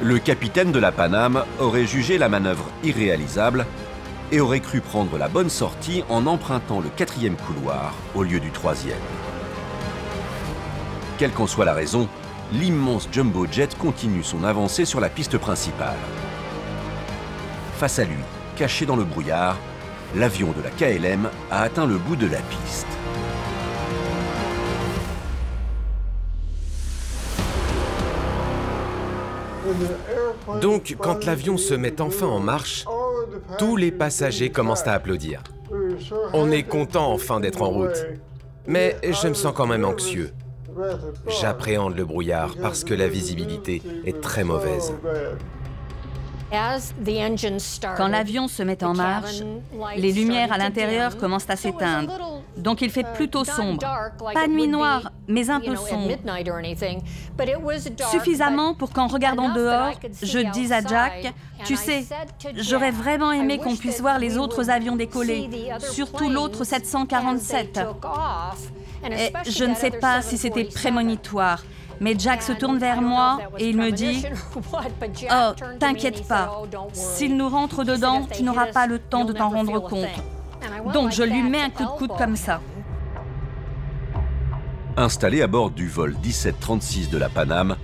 Le capitaine de la Paname aurait jugé la manœuvre irréalisable et aurait cru prendre la bonne sortie en empruntant le 4e couloir au lieu du 3e. Quelle qu'en soit la raison, l'immense jumbo jet continue son avancée sur la piste principale. Face à lui, caché dans le brouillard, l'avion de la KLM a atteint le bout de la piste. Donc, quand l'avion se met enfin en marche, tous les passagers commencent à applaudir. On est content enfin d'être en route. Mais je me sens quand même anxieux. J'appréhende le brouillard parce que la visibilité est très mauvaise. Quand l'avion se met en marche, les lumières à l'intérieur commencent à s'éteindre. Donc il fait plutôt sombre. Pas nuit noire, mais un peu sombre. Suffisamment pour qu'en regardant dehors, je dise à Jack, « Tu sais, j'aurais vraiment aimé qu'on puisse voir les autres avions décoller, surtout l'autre 747. » Et je ne sais pas si c'était prémonitoire. Mais Jack se tourne vers moi et il me dit « Oh, t'inquiète pas, s'il nous rentre dedans, tu n'auras pas le temps de t'en rendre compte. » Donc je lui mets un coup de coude comme ça. Installés à bord du vol 1736 de la Paname,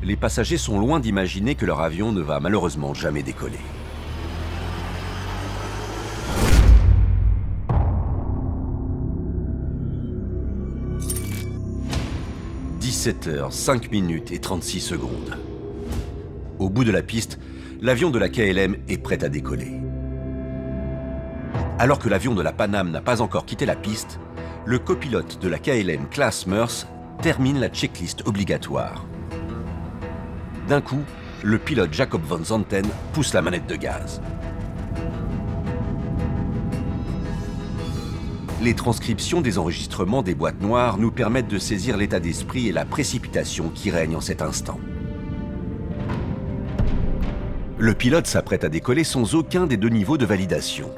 les passagers sont loin d'imaginer que leur avion ne va malheureusement jamais décoller. « 17h, 5 minutes et 36 secondes. Au bout de la piste, l'avion de la KLM est prêt à décoller. Alors que l'avion de la Paname n'a pas encore quitté la piste, le copilote de la KLM Class Meurs termine la checklist obligatoire. D'un coup, le pilote Jacob Van Zanten pousse la manette de gaz. Les transcriptions des enregistrements des boîtes noires nous permettent de saisir l'état d'esprit et la précipitation qui règne en cet instant. Le pilote s'apprête à décoller sans aucun des deux niveaux de validation.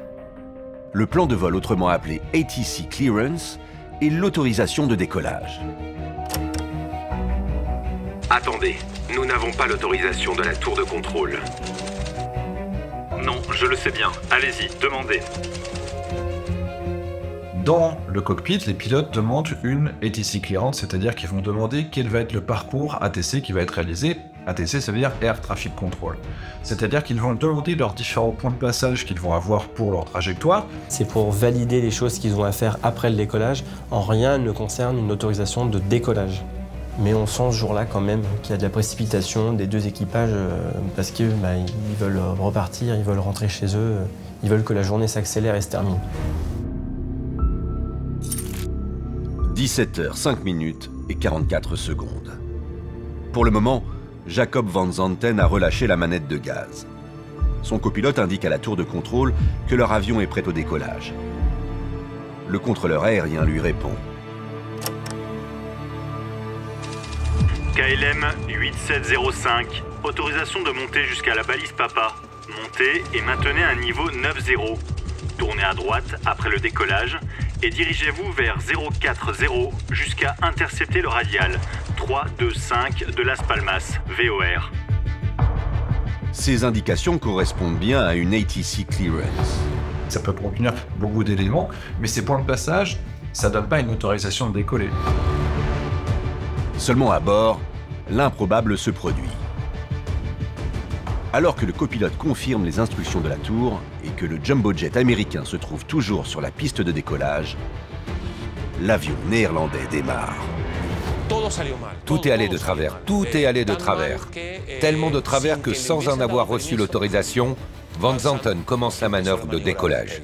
Le plan de vol, autrement appelé ATC Clearance, est l'autorisation de décollage. Attendez, nous n'avons pas l'autorisation de la tour de contrôle. Non, je le sais bien. Allez-y, demandez. Dans le cockpit, les pilotes demandent une ATC Clearance, c'est-à-dire qu'ils vont demander quel va être le parcours ATC qui va être réalisé. ATC, ça veut dire Air Traffic Control. C'est-à-dire qu'ils vont demander leurs différents points de passage qu'ils vont avoir pour leur trajectoire. C'est pour valider les choses qu'ils ont à faire après le décollage. En rien ne concerne une autorisation de décollage. Mais on sent ce jour-là quand même qu'il y a de la précipitation des deux équipages parce qu'ils veulent repartir, ils veulent rentrer chez eux, ils veulent que la journée s'accélère et se termine. 17h, 5 minutes et 44 secondes. Pour le moment, Jacob Van Zanten a relâché la manette de gaz. Son copilote indique à la tour de contrôle que leur avion est prêt au décollage. Le contrôleur aérien lui répond. KLM 8705, autorisation de monter jusqu'à la balise Papa. Montez et maintenez un niveau 9-0. Tournez à droite après le décollage et dirigez-vous vers 040 jusqu'à intercepter le radial 325 de Las Palmas, VOR. Ces indications correspondent bien à une ATC Clearance. Ça peut contenir beaucoup d'éléments, mais ces points de passage, ça donne pas une autorisation de décoller. Seulement à bord, l'improbable se produit. Alors que le copilote confirme les instructions de la tour et que le jumbo jet américain se trouve toujours sur la piste de décollage, l'avion néerlandais démarre. Tout est allé de travers, tout est allé de travers. Tellement de travers que sans en avoir reçu l'autorisation, Van Zanten commence la manœuvre de décollage.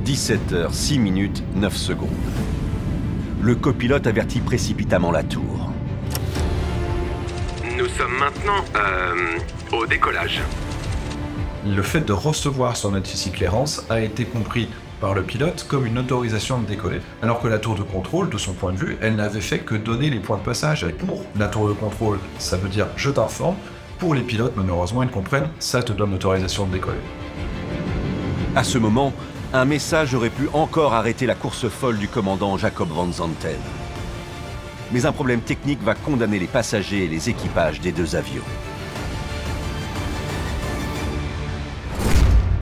17h, 6 minutes, 9 secondes. Le copilote avertit précipitamment la tour. Nous sommes maintenant au décollage. Le fait de recevoir son ATC Clearance a été compris par le pilote comme une autorisation de décoller, alors que la tour de contrôle, de son point de vue, elle n'avait fait que donner les points de passage. Et pour la tour de contrôle, ça veut dire je t'informe. Pour les pilotes, malheureusement, ils comprennent, ça te donne l'autorisation de décoller. À ce moment, un message aurait pu encore arrêter la course folle du commandant Jacob Van Zanten. Mais un problème technique va condamner les passagers et les équipages des deux avions.